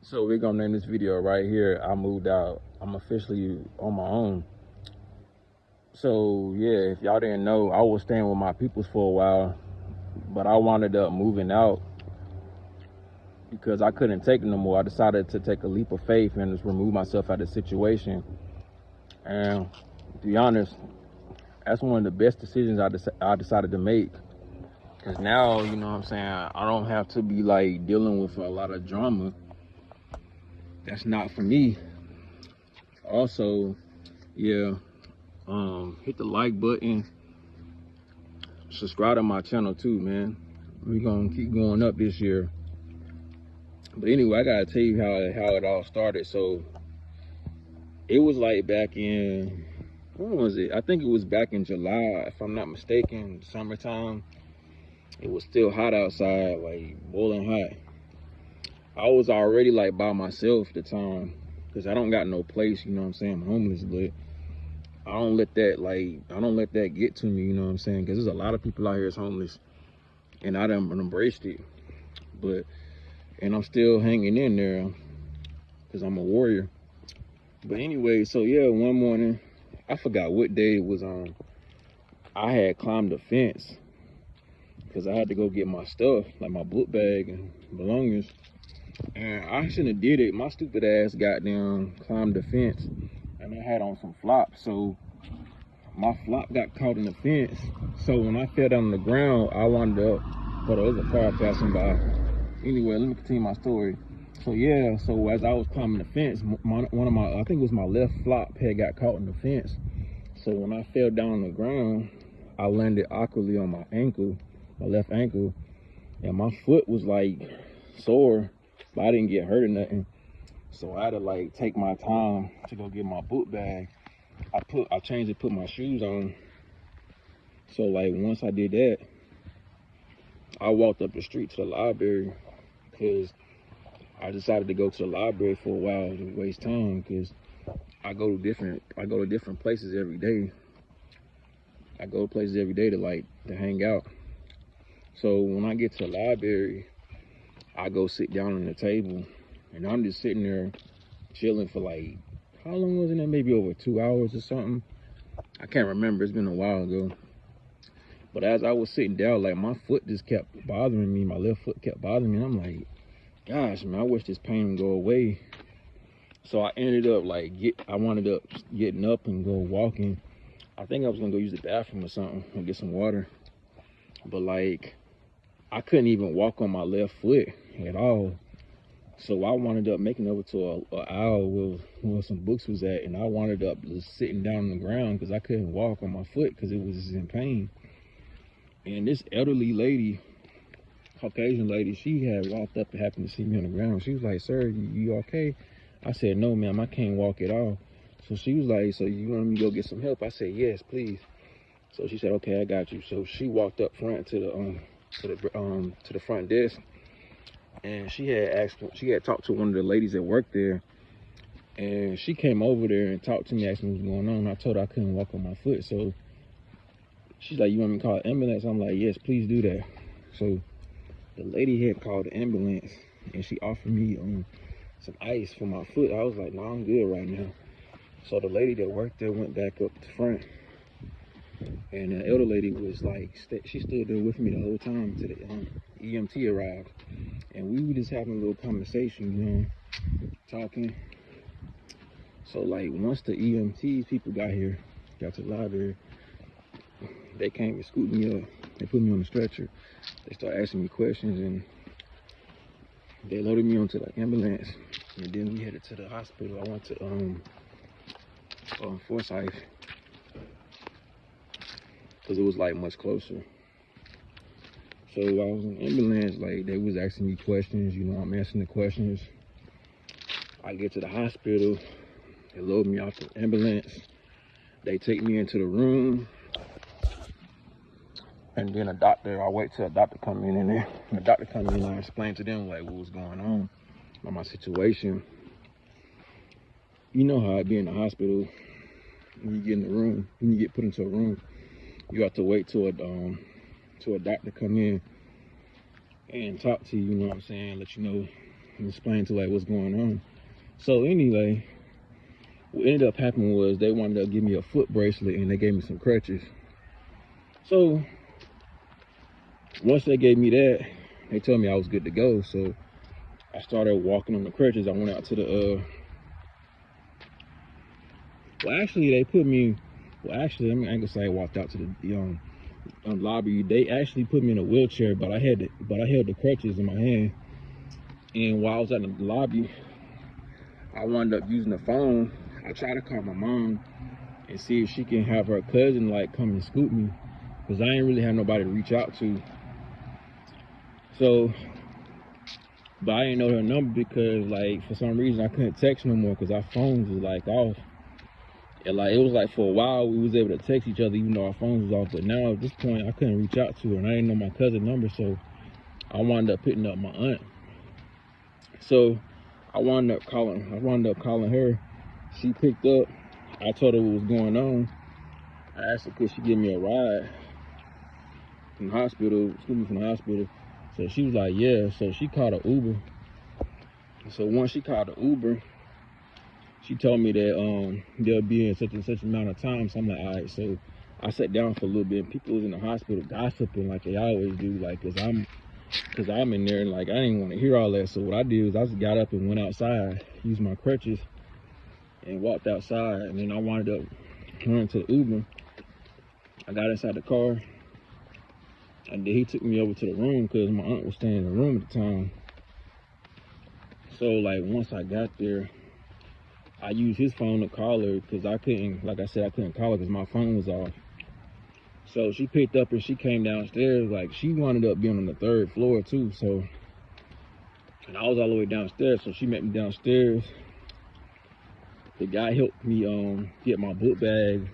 So we're gonna name this video right here, I moved out. I'm officially on my own. So yeah, if y'all didn't know, I was staying with my peoples for a while, but I wound up moving out because I couldn't take it no more. I decided to take a leap of faith and just remove myself out of the situation. And to be honest, that's one of the best decisions I decided to make. Cause now, you know what I'm saying, I don't have to be like dealing with a lot of drama. That's not for me. Also, yeah, hit the like button, subscribe to my channel too, man. We're gonna keep going up this year. But anyway, I gotta tell you how it all started. So it was like back in, when was it? I think it was back in July, if I'm not mistaken, summertime. It was still hot outside, like boiling hot. I was already like by myself at the time, because I don't got no place, you know what I'm saying? I'm homeless, but I don't let that get to me, you know what I'm saying? Because there's a lot of people out here that's homeless, and I done embraced it. And I'm still hanging in there, because I'm a warrior. But anyway, so yeah, one morning, I forgot what day it was on. I had climbed the fence, because I had to go get my stuff, like my book bag and belongings. And I shouldn't have did it. My stupid ass got down, climbed the fence, and I had on some flops. So my flop got caught in the fence. So when I fell down on the ground, I wound up, but there was a car passing by. Anyway, let me continue my story. So yeah, so as I was climbing the fence, one of my, I think it was my left flop had got caught in the fence. So when I fell down on the ground, I landed awkwardly on my ankle, my left ankle, and my foot was like sore, but I didn't get hurt or nothing. So I had to like take my time to go get my book bag. I changed and put my shoes on. So like once I did that, I walked up the street to the library, because I decided to go to the library for a while to waste time, because I go to different places every day. I go to places every day to hang out. So when I get to the library, I go sit down on the table, and I'm just sitting there chilling for like, how long was it? Maybe over 2 hours or something. I can't remember, it's been a while ago. But as I was sitting down, like my foot just kept bothering me. My left foot kept bothering me. And I'm like, gosh, man, I wish this pain would go away. So I ended up I wound up getting up and go walking. I think I was gonna go use the bathroom or something and get some water. But like, I couldn't even walk on my left foot at all. So I wound up making over to a aisle where some books was at, and I wound up just sitting down on the ground because I couldn't walk on my foot because it was in pain. And this elderly lady, Caucasian lady, she had walked up and happened to see me on the ground. She was like, "Sir, you okay?" I said, "No, ma'am, I can't walk at all." So she was like, "So you want me to go get some help?" I said, "Yes, please." So she said, "Okay, I got you." So she walked up front to the front desk, and she had talked to one of the ladies that worked there, and she came over there and talked to me, asked me what's going on. I told her I couldn't walk on my foot. So she's like, "You want me to call an ambulance?" I'm like, "Yes, please do that." So the lady had called the ambulance, and she offered me some ice for my foot. I was like, "No, I'm good right now." So the lady that worked there went back up the front, and the elder lady was like, she stood there with me the whole time till the EMT arrived, and we were just having a little conversation, you know, talking. So like once the EMT people got to the library, they came and scooped me up. They put me on the stretcher. They started asking me questions, and they loaded me onto the ambulance, and then we headed to the hospital. I went to Forsyth, because it was like much closer. So I was in the ambulance, like they was asking me questions, you know, I'm answering the questions. I get to the hospital, they load me off the ambulance, they take me into the room, and then I wait till a doctor come in, and then the doctor come in and I explain to them like what was going on, about my situation. You know how it be in the hospital, when you get in the room, when you get put into a room, you have to wait till a doctor come in and talk to you, you know what I'm saying, let you know and explain to like what's going on. So anyway, what ended up happening was they wanted to give me a foot bracelet and they gave me some crutches. So once they gave me that, they told me I was good to go. So I started walking on the crutches. I went out to the well, actually they put me, well, actually I ain't gonna say I walked out to the lobby. They actually put me in a wheelchair, but I held the crutches in my hand. And while I was at the lobby, I wound up using the phone. I tried to call my mom and see if she can have her cousin like come and scoop me, because I ain't really have nobody to reach out to. So, but I didn't know her number because like for some reason I couldn't text no more because our phones was like off. And like it was like for a while we was able to text each other even though our phones was off. But now at this point I couldn't reach out to her and I didn't know my cousin's number, so I wound up picking up my aunt. So I wound up calling her. She picked up. I told her what was going on. I asked her could she give me a ride from the hospital, So she was like, yeah. So she called an Uber. So once she called an Uber, she told me that they'll be in such and such amount of time. So I'm like, all right. So I sat down for a little bit. People was in the hospital gossiping like they always do, like cause I'm in there and like I didn't want to hear all that. So what I did was I just got up and went outside, used my crutches, and walked outside. And then I wound up running to the Uber. I got inside the car, and then he took me over to the room because my aunt was staying in the room at the time. So like once I got there, I used his phone to call her because I couldn't, like I said, I couldn't call her because my phone was off. So she picked up and she came downstairs. Like she wound up being on the 3rd floor too. So, and I was all the way downstairs. So she met me downstairs. The guy helped me get my book bag.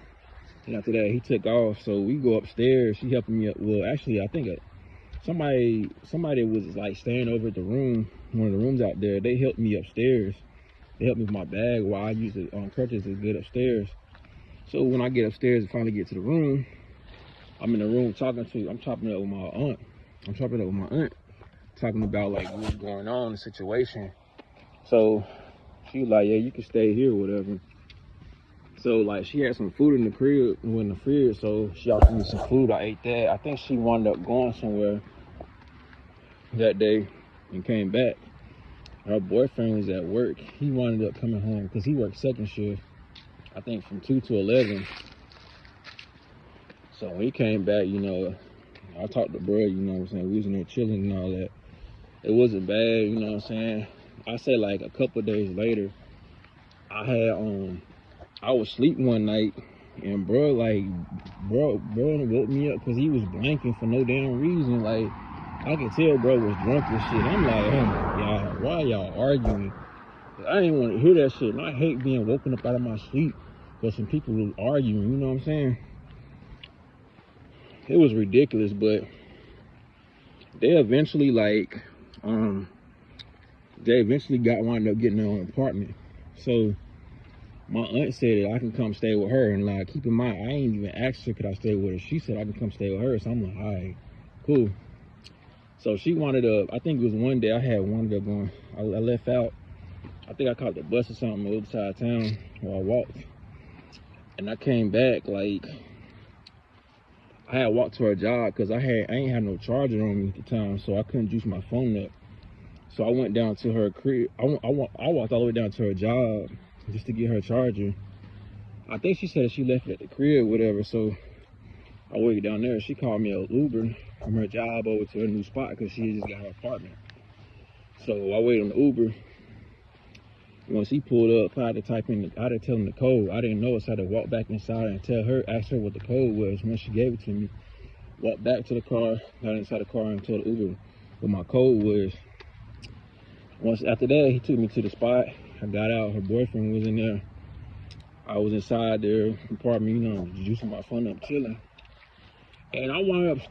And after that, he took off. So we go upstairs. She helping me up. Well, actually, I think somebody was like staying over at the room, one of the rooms out there. They helped me upstairs. They helped me with my bag while I used the crutches to get upstairs. So when I get upstairs and finally get to the room, I'm in the room I'm chopping it up with my aunt. Talking about like what's going on, the situation. So she was like, yeah, you can stay here or whatever. So like she had some food in the crib, in the fridge, so she offered me some food. I ate that. I think she wound up going somewhere that day and came back. Her boyfriend was at work. He wound up coming home because he worked 2nd shift, I think from 2 to 11. So when he came back, you know, I talked to bro, you know what I'm saying? We was in there chilling and all that. It wasn't bad, you know what I'm saying? I say like a couple days later, I was asleep one night and bro woke me up because he was blanking for no damn reason. Like I could tell bro was drunk and shit. I'm like, oh my God, why y'all arguing? I didn't want to hear that shit. And I hate being woken up out of my sleep because some people were arguing, you know what I'm saying? It was ridiculous, but they eventually wound up getting their own apartment. So my aunt said that I can come stay with her, and like keep in mind I ain't even asked her could I stay with her. She said I can come stay with her, so I'm like, all right, cool. So she wanted I think it was one day I had wanted up going, I left out, I think I caught the bus or something on the other side of town where I walked, and I came back like I had walked to her job because I ain't had no charger on me at the time, so I couldn't juice my phone up. So I went down to her crib. I walked all the way down to her job just to get her charger. I think she said she left it at the crib, whatever. So I waited down there. She called me an Uber from her job over to her new spot because she just got her apartment. So I waited on the Uber. Once he pulled up, I had to tell him the code. I didn't know, so I had to walk back inside and ask her what the code was. Once she gave it to me, walked back to the car, got inside the car and told the Uber what my code was. Once after that, he took me to the spot. I got out, her boyfriend was in there. I was inside their apartment, you know, juicing my phone up, chilling. And I wound up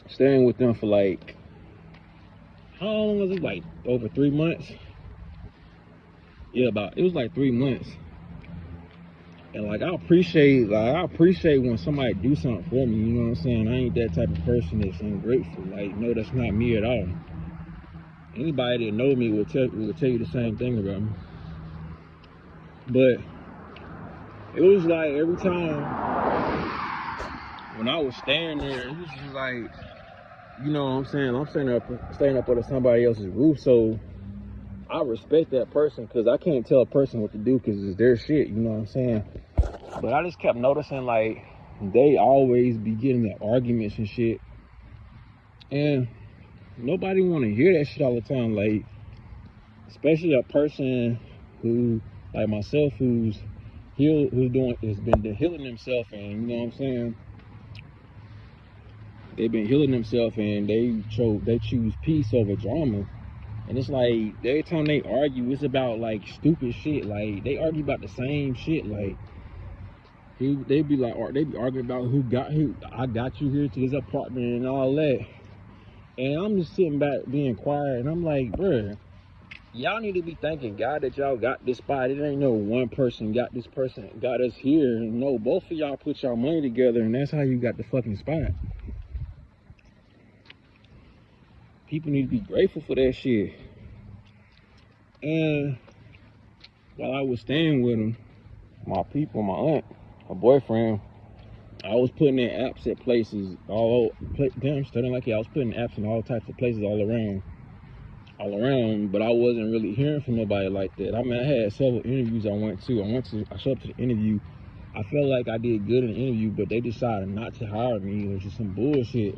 staying with them for like, how long was it? Like over 3 months? Yeah, it was like 3 months. And like I appreciate when somebody do something for me, you know what I'm saying? I ain't that type of person that's ungrateful. Like, no, that's not me at all. Anybody that know me will tell you the same thing about me. But it was like every time when I was staying there, it was just like, you know what I'm saying? I'm staying up under somebody else's roof, so I respect that person because I can't tell a person what to do because it's their shit, you know what I'm saying? But I just kept noticing like they always be getting in arguments and shit, and nobody want to hear that shit all the time. Like, especially a person who, like myself, has been healing themselves, and you know what I'm saying? They've been healing themselves, and they choose peace over drama. And it's like every time they argue, it's about like stupid shit. Like they argue about the same shit. Like they be arguing about who I got you here to this apartment and all that. And I'm just sitting back being quiet, and I'm like, bruh, y'all need to be thanking God that y'all got this spot. It ain't no one person got this person got us here. No, both of y'all put y'all money together, and that's how you got the fucking spot. People need to be grateful for that shit. And while I was staying with him, my people, my aunt, my boyfriend, I was putting in apps at places all over. Damn, studying like I was putting apps in all types of places all around. But I wasn't really hearing from nobody like that. I mean, I had several interviews I went to. I showed up to the interview. I felt like I did good in the interview, but they decided not to hire me. It was just some bullshit.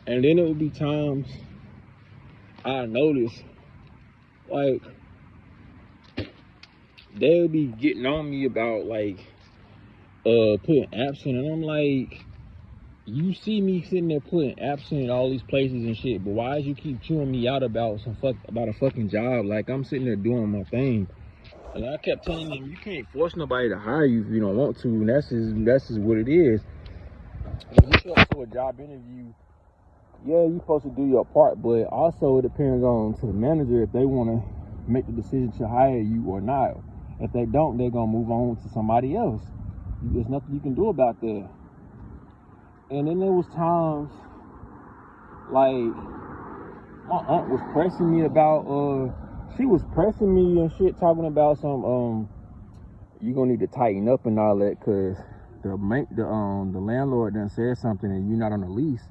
And then it would be times I noticed, like, they would be getting on me about, like, putting apps in. And I'm like, you see me sitting there putting apps in all these places and shit, but why is you keep chewing me out about a fucking job? Like, I'm sitting there doing my thing. And I kept telling them, you can't force nobody to hire you if you don't want to, and that's just what it is. When you show up to a job interview, yeah, you're supposed to do your part, but also it depends on to the manager if they want to make the decision to hire you or not. If they don't, they're gonna move on to somebody else. There's nothing you can do about that. And then there was times like my aunt was pressing me about she was pressing me and shit, talking about some you gonna need to tighten up and all that because the landlord done said something and you're not on the lease.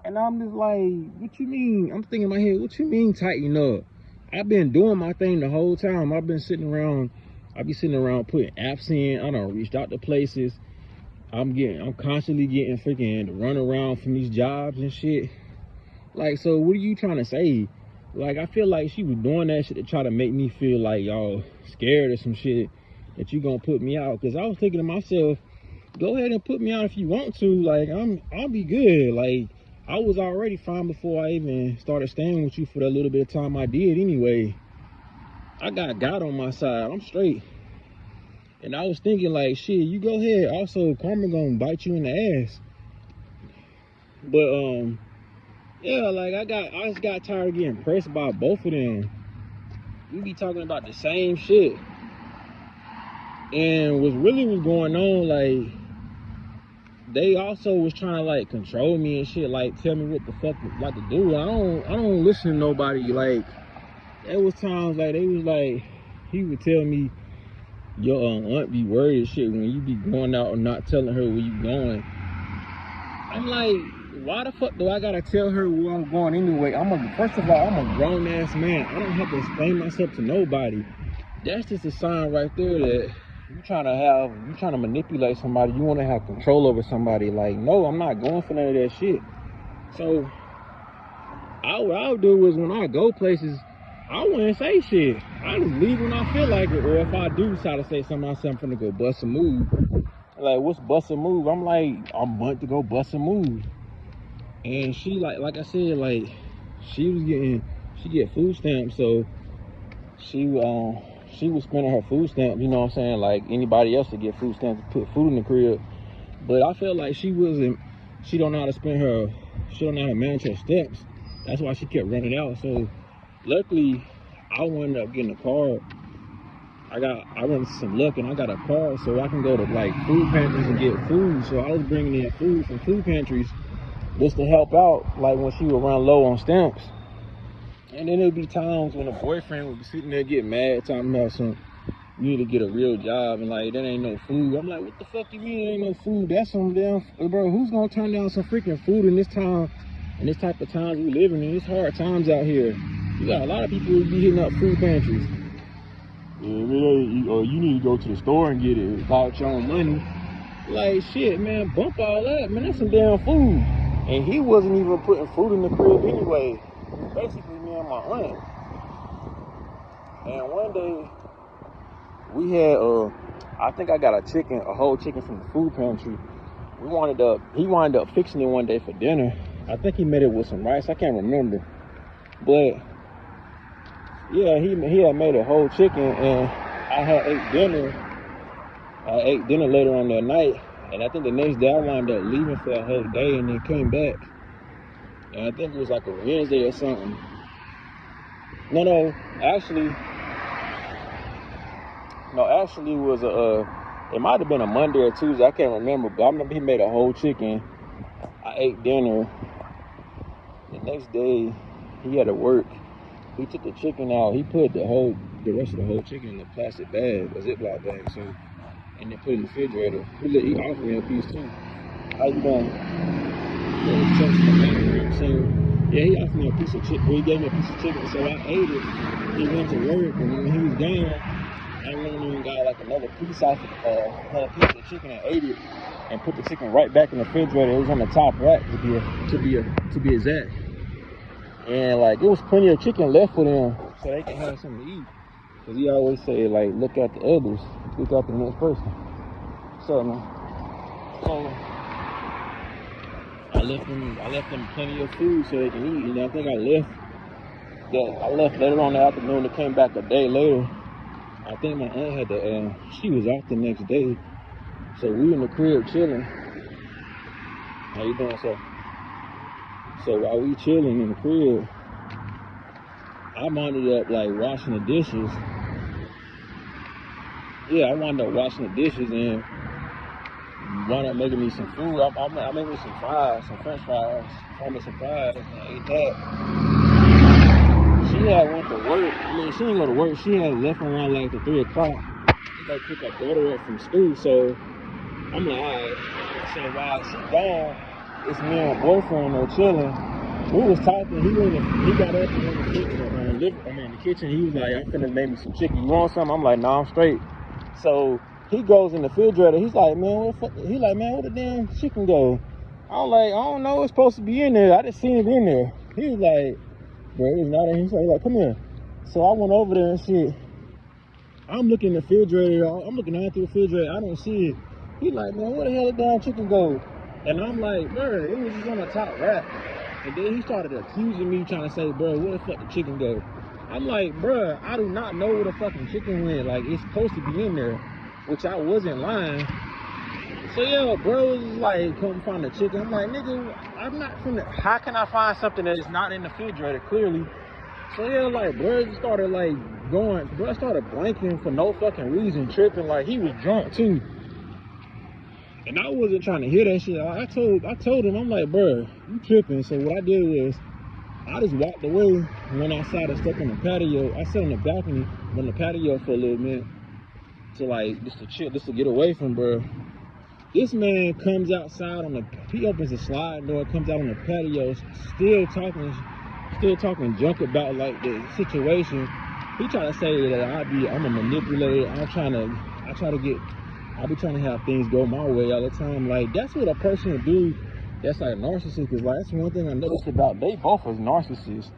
And I'm just like, what you mean? I'm thinking in my head, what you mean tighten up? I've been doing my thing the whole time. I've been sitting around putting apps in. I done reached out to places. I'm constantly getting freaking run around from these jobs and shit. Like, so what are you trying to say? Like, I feel like she was doing that shit to try to make me feel like y'all scared or some shit that you gonna put me out. Cause I was thinking to myself, go ahead and put me out if you want to. Like, I'll be good. Like, I was already fine before I even started staying with you for that little bit of time I did anyway. I got God on my side. I'm straight. And I was thinking like, shit, you go ahead. Also, karma gonna bite you in the ass. But yeah, like I just got tired of getting pressed by both of them. We be talking about the same shit. And what really was going on, like, they also was trying to like control me and shit, like tell me what the fuck like to do. I don't listen to nobody. Like, there was times like they was like, he would tell me, your aunt be worried and shit when you be going out and not telling her where you going. I'm like, why the fuck do I gotta tell her where I'm going anyway? First of all, I'm a grown ass man. I don't have to explain myself to nobody. That's just a sign right there that you trying to manipulate somebody. You want to have control over somebody. Like, no, I'm not going for none of that shit. So what I'll do is when I go places, I wouldn't say shit. I just leave when I feel like it. Or if I do decide to say something, I say I'm finna go bust a move. Like, what's bust a move? I'm like, I'm about to go bust a move. And she, like I said, like, she get food stamps, so she was spending her food stamps, you know what I'm saying, like anybody else to get food stamps to put food in the crib. But I felt like she don't know how to manage her steps. That's why she kept running out. So luckily I wound up getting a card. I went into some luck and I got a card so I can go to like food pantries and get food. So I was bringing in food from food pantries just to help out, like when she would run low on stamps. And then there'll be times when a boyfriend will be sitting there getting mad, talking about some, you need to get a real job, and like, that ain't no food. I'm like, what the fuck you mean ain't no food? That's some damn, bro, who's gonna turn down some freaking food in this time, in this type of times we living in? It's hard times out here. You got a lot of people who be hitting up food pantries. Yeah, man, or you need to go to the store and get it without your own money. Like, shit, man, bump all that, man, that's some damn food. And he wasn't even putting food in the crib anyway. Basically, me and my aunt. And one day, we had, I think I got a whole chicken from the food pantry. He wound up fixing it one day for dinner. I think he made it with some rice, I can't remember. But, yeah, he had made a whole chicken, and I ate dinner later on that night. And I think the next day I wound up leaving for a whole day and then came back. And I think it was like a Wednesday or something. No, actually it was it might have been a Monday or Tuesday, I can't remember, but I remember he made a whole chicken. I ate dinner. The next day, he had to work. He took the chicken out. He put the rest of the whole chicken in a plastic bag, a Ziploc bag, so, and then put it in the refrigerator. He offered me a piece too. How you doing? So, yeah, he offered me a piece of chicken. He gave me a piece of chicken, so I ate it. He went to work, and when he was gone, I went and got like another piece of chicken and ate it, and put the chicken right back in the refrigerator. It was on the top rack to be exact. And like, it was plenty of chicken left for them, so they can have something to eat. Cause he always say like, look at the others, look at the next person. So man, I left them plenty of food so they can eat. And I think I left later on in the afternoon. They came back a day later. I think my aunt had to, she was off the next day. So we in the crib chilling. How you doing, sir? So while we chilling in the crib, I wound up like washing the dishes. Yeah, I wound up washing the dishes and wound up making me some food. I made me some fries, some french fries. I made some fries and I ate that. She had went to work. I mean, she didn't go to work. She had left around like the 3 o'clock. She like pick her daughter up from school. So I'm like, all right. So while she's gone, it's me and my boyfriend are chilling. We was talking. He got up and went in the kitchen. He was like, I'm finna make me some chicken. You want something? I'm like, nah, I'm straight. So he goes in the refrigerator. He's like, man, where the damn chicken go? I'm like, I don't know. It's supposed to be in there. I just seen it in there. He was like, bro, it was not in here. He's like, come here. So I went over there and shit. I'm looking in the refrigerator. I'm looking out through the refrigerator. I don't see it. He like, man, where the hell did the damn chicken go? And I'm like, bro, it was just on the top rack. And then he started accusing me, trying to say, bro, where the fuck the chicken go? I'm like, bro, I do not know where the fucking chicken went. Like, it's supposed to be in there, which I wasn't lying. So yeah, bro was like, come find the chicken. I'm like, nigga, I'm not finna, how can I find something that is not in the refrigerator, clearly? So yeah, like, bro just started like bro started blanking for no fucking reason, tripping, like he was drunk too. And I wasn't trying to hear that shit. I told him, I'm like, bro, you tripping. So what I did was, I just walked away, went outside and stepped on the patio. I sat on the balcony on the patio for a little minute to like, just to chill, just to get away from bro. This man comes outside he opens the slide door, comes out on the patio, still talking junk about like the situation. He trying to say that I'm a manipulator. I be trying to have things go my way all the time. Like, that's what a person would do that's like a narcissist. Cause like, that's one thing I noticed about, they both as narcissists.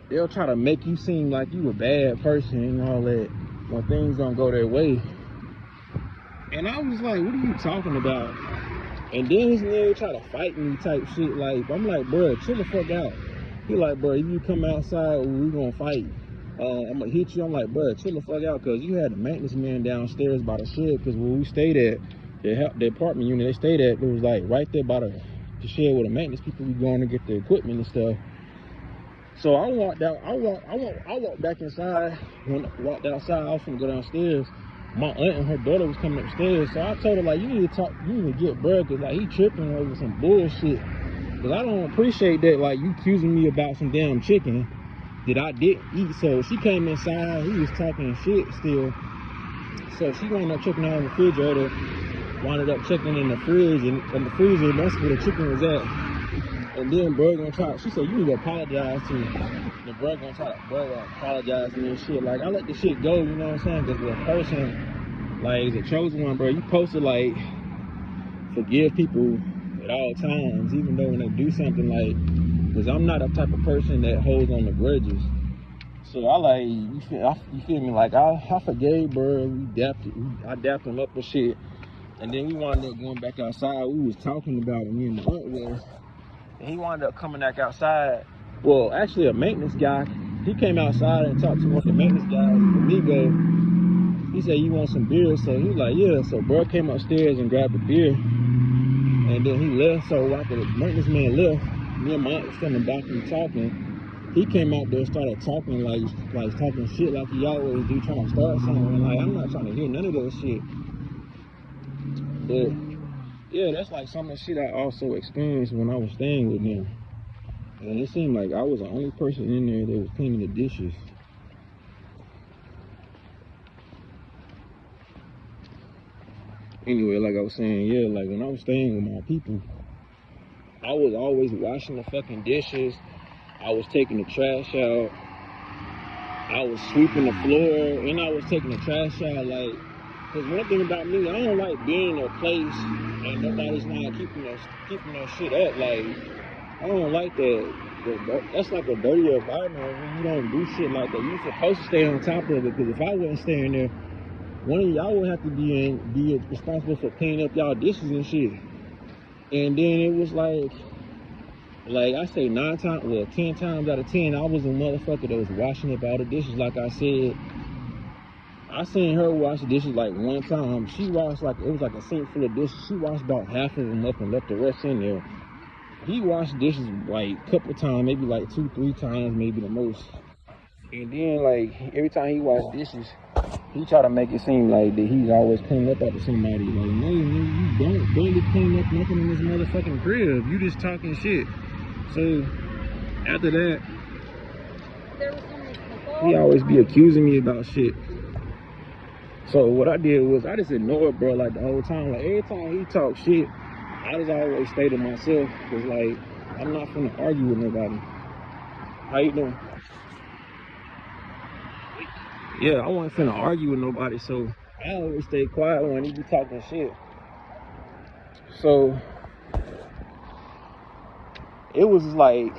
They'll try to make you seem like you a bad person and all that when things don't go their way. And I was like, what are you talking about? And then this nigga try to fight me type shit. Like, I'm like, bro, chill the fuck out. He like, bro, if you come outside, we gonna fight. I'm gonna hit you. I'm like, bro, chill the fuck out, cause you had the maintenance man downstairs by the shed. Cause when we stayed at the apartment unit, they stayed at, it was like right there by the shed where the maintenance people be going to get the equipment and stuff. So I walked out. I walked back inside. When I walked outside, I was gonna go downstairs. My aunt and her daughter was coming upstairs, so I told her like, you need to get bro, cause like he tripping over some bullshit. Cause I don't appreciate that, like, you accusing me about some damn chicken. that I didn't eat. So she came inside, he was talking shit still. So she wound up checking out in the refrigerator, wound up checking in the fridge and in the freezer, that's where the chicken was at. And then bro gonna try, she said, you need to apologize to me. The bro gonna try to apologize to me and shit. Like, I let the shit go, you know what I'm saying? Because a person, like, is a chosen one, bro, you supposed to, like, forgive people at all times, even though when they do something, like, because I'm not a type of person that holds on to grudges. So I like, you feel me? Like, I forgave, bro. I dapped him up and shit. And then we wound up going back outside. We was talking about it, me and the aunt was. And he wound up coming back outside. Well, actually, a maintenance guy, he came outside and talked to one of the maintenance guys, Amigo. He said, you want some beer? So he was like, yeah. So bro came upstairs and grabbed a beer. And then he left. So after the maintenance man left, me and my aunt was standing back and talking. He came out there and started talking like talking shit like he always do, trying to start something. And like, I'm not trying to hear none of that shit. But yeah, that's like some of the shit I also experienced when I was staying with them. And it seemed like I was the only person in there that was cleaning the dishes. Anyway, like I was saying, yeah, like when I was staying with my people, I was always washing the fucking dishes. I was taking the trash out. I was sweeping the floor, and I was taking the trash out. Like, cause one thing about me, I don't like being in a place and nobody's not keeping that shit up. Like, I don't like that. That's like a dirty environment when you don't do shit like that. You're supposed to stay on top of it. Because if I wasn't staying there, one of y'all would have to be responsible for cleaning up y'all dishes and shit. And then it was like I say 10 times out of 10, I was a motherfucker that was washing up all the dishes. Like I said, I seen her wash the dishes like one time. She washed it was like a sink full of dishes. She washed about half of them up and left the rest in there. He washed dishes like a couple times, maybe like 2-3 times, maybe the most. And then like every time he washed dishes, he try to make it seem like that he's always cleaning up after somebody. Like, no, you don't barely clean up nothing in this motherfucking crib. You just talking shit. So after that, he always be accusing me about shit. So what I did was I just ignored bro like the whole time. Like every time he talk shit, I just always stay to myself. Cause like I'm not finna argue with nobody. How you doing? Yeah, I wasn't finna argue with nobody, so I always stay quiet when he be talking shit. So it was just like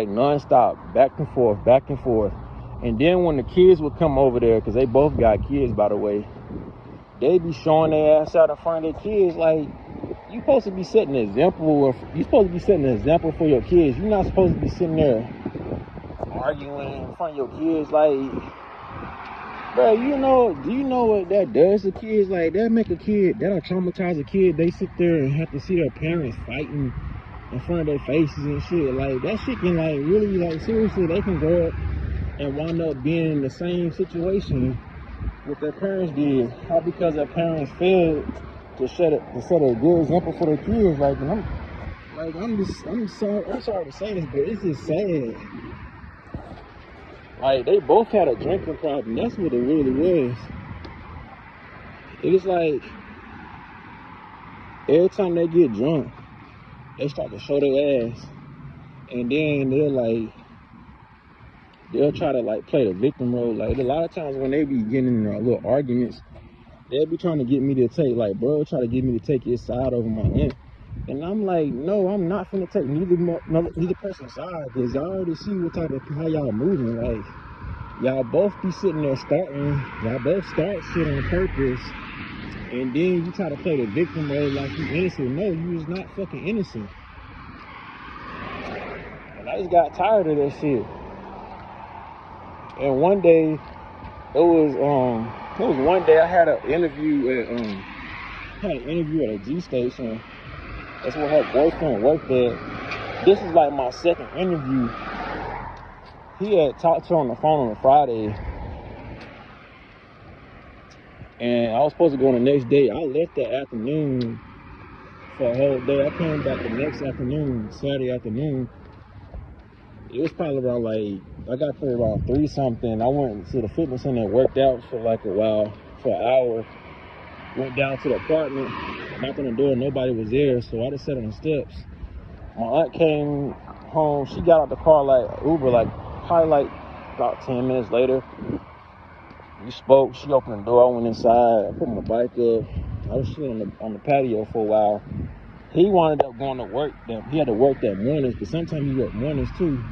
non-stop, back and forth. And then when the kids would come over there, because they both got kids, by the way, they be showing their ass out in front of their kids. Like, you supposed to be setting an example. You supposed to be setting an example for your kids. You're not supposed to be sitting there arguing in front of your kids. Like, bro, do you know what that does to kids? Like, that'll traumatize a kid. They sit there and have to see their parents fighting in front of their faces and shit. Like, that shit can, like, really, like, seriously, they can grow up and wind up being in the same situation what their parents did. All because their parents failed to set a good example for their kids. Like, and I'm sorry to say this, but it's just sad. Like, they both had a drinking problem. That's what it really was. It was like, every time they get drunk, they start to show their ass. And then they'll try to, like, play the victim role. Like, a lot of times when they be getting in their little arguments, they'll be trying to get me to take, like, bro, try to get me to take his side over my aunt. And I'm like, no, I'm not finna take neither person's side, because I already see how y'all moving. Like, y'all both be sitting there y'all both start shit on purpose, and then you try to play the victim role like you innocent. No, you was not fucking innocent. And I just got tired of that shit. And one day, it was one day I had an interview at a G station. That's where her boyfriend worked at. This is like my second interview. He had talked to her on the phone on a Friday. And I was supposed to go on the next day. I left that afternoon for a whole day. I came back the next afternoon, Saturday afternoon. it was probably around like, I got there around 3 something. I went to the fitness center and worked out for like a while, for an hour. Went down to the apartment, knocked on the door, nobody was there, so I just sat on the steps. My aunt came home, she got out the car like Uber, like probably like about 10 minutes later. We spoke, she opened the door, I went inside, I put my bike up. I was sitting on the patio for a while. He wound up going to work. He had to work that mornings, but sometimes he worked mornings too.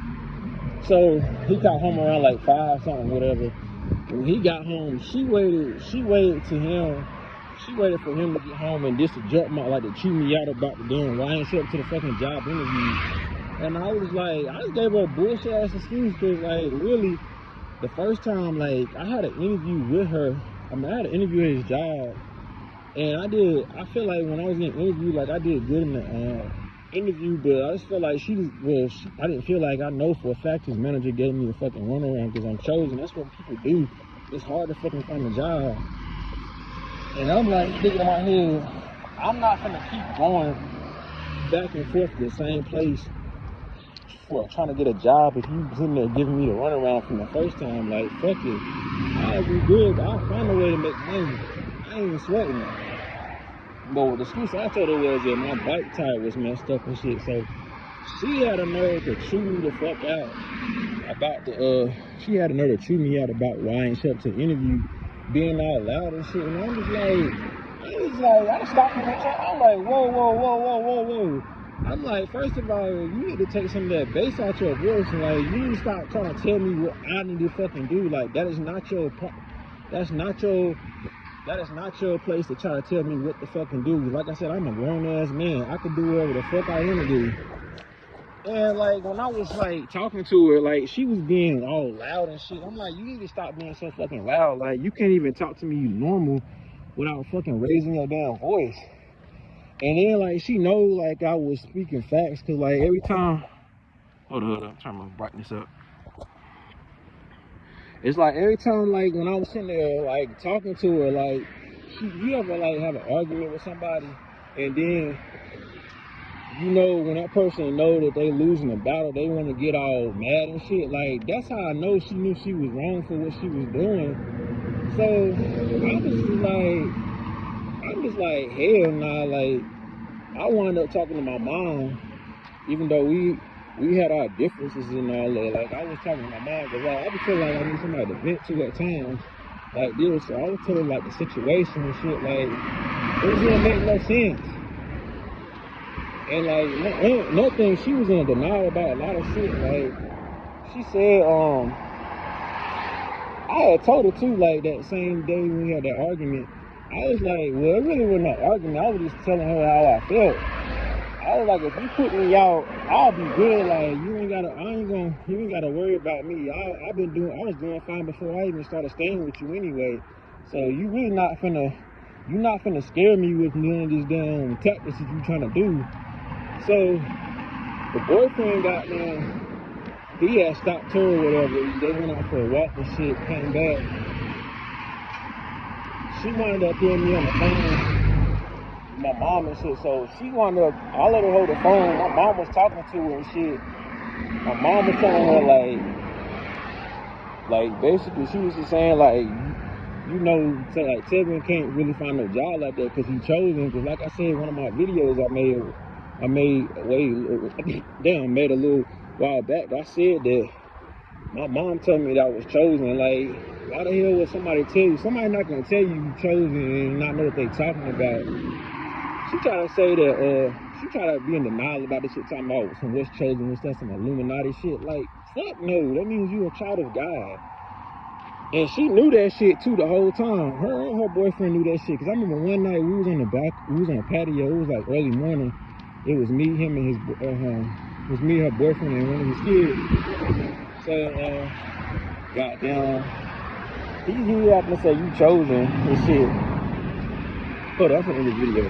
So he got home around like 5 something, whatever. When he got home, she waited for him to get home and just to jump my, like to chew me out about the damn why I ain't show up to the fucking job interview. And I was like, I just gave her a bullshit ass excuse, because like really, the first time, like I had an interview with her. I mean, I had an interview at his job, and I feel like when I was getting interviewed, like I did good in the interview, but I just felt like I didn't feel like, I know for a fact his manager gave me a fucking runaround because I'm chosen. That's what people do. It's hard to fucking find a job. And I'm like thinking in my head, I'm not gonna keep going back and forth to the same place for trying to get a job if you sitting there giving me the runaround from the first time. Like, fuck it. I'll be good, I'll find a way to make money. I ain't even sweating it. But the excuse I told her was that my bike tire was messed up and shit. So she had a nerve to chew me the fuck out about she had a nerve to chew me out about why I ain't show up to the interview, being all loud and shit. And I'm just like, I just stopped and I'm like, whoa. I'm like, first of all, you need to take some of that bass out your voice, and like, you need to stop trying to tell me what I need to fucking do. Like, that is not your place to try to tell me what to fucking do. Like I said, I'm a grown ass man. I can do whatever the fuck I want to do. And like, when I was like talking to her, like she was being all loud and shit. I'm like, you need to stop being so fucking loud. Like, you can't even talk to me normal without fucking raising your damn voice. And then like, she know like I was speaking facts, cause like every time, hold up, turn my brightness up. It's like every time, like when I was sitting there like talking to her, like you ever like have an argument with somebody, and then you know when that person know that they losing the battle, they want to get all mad and shit. Like, that's how I know she knew she was wrong for what she was doing. So I'm just like hell nah. Like, I wound up talking to my mom, even though we had our differences and all that. Like, I was talking to my mom because like, I just feel like I need somebody to vent to at times like this. So I was telling like the situation and shit. Like, it didn't make no sense. And like, nothing, she was in denial about a lot of shit. Like, she said, I had told her too, like that same day when we had that argument, I was like, well, it really wasn't an argument. I was just telling her how I felt. I was like, if you put me out, I'll be good. Like, you ain't gotta worry about me. I was doing fine before I even started staying with you anyway. So you really you're not finna scare me with none of these damn tactics that you trying to do. So the boyfriend got he had stopped her or whatever. They went out for a walk and shit, came back. She wound up getting me on the phone, my mom and shit. So she wound up, I let her hold the phone. My mom was talking to her and shit. My mom was telling her like basically she was just saying like, you know, so like Tevin can't really find no job like that because he chosen. Because like I said, one of my videos I made a little while back. I said that my mom told me that I was chosen. Like, why the hell would somebody tell you? Somebody not gonna tell you chosen and not know what they talking about. She try to say that she try to be in denial about this shit, talking about some what's chosen, what's that, some Illuminati shit. Like, fuck no, that means you a child of God. And she knew that shit too the whole time. Her and her boyfriend knew that shit. Cause I remember one night we was on the patio. It was like early morning. It was me, him, and her boyfriend, and one of his kids. So, goddamn, he happened to say you chosen and shit. Hold on, I'm gonna end the video.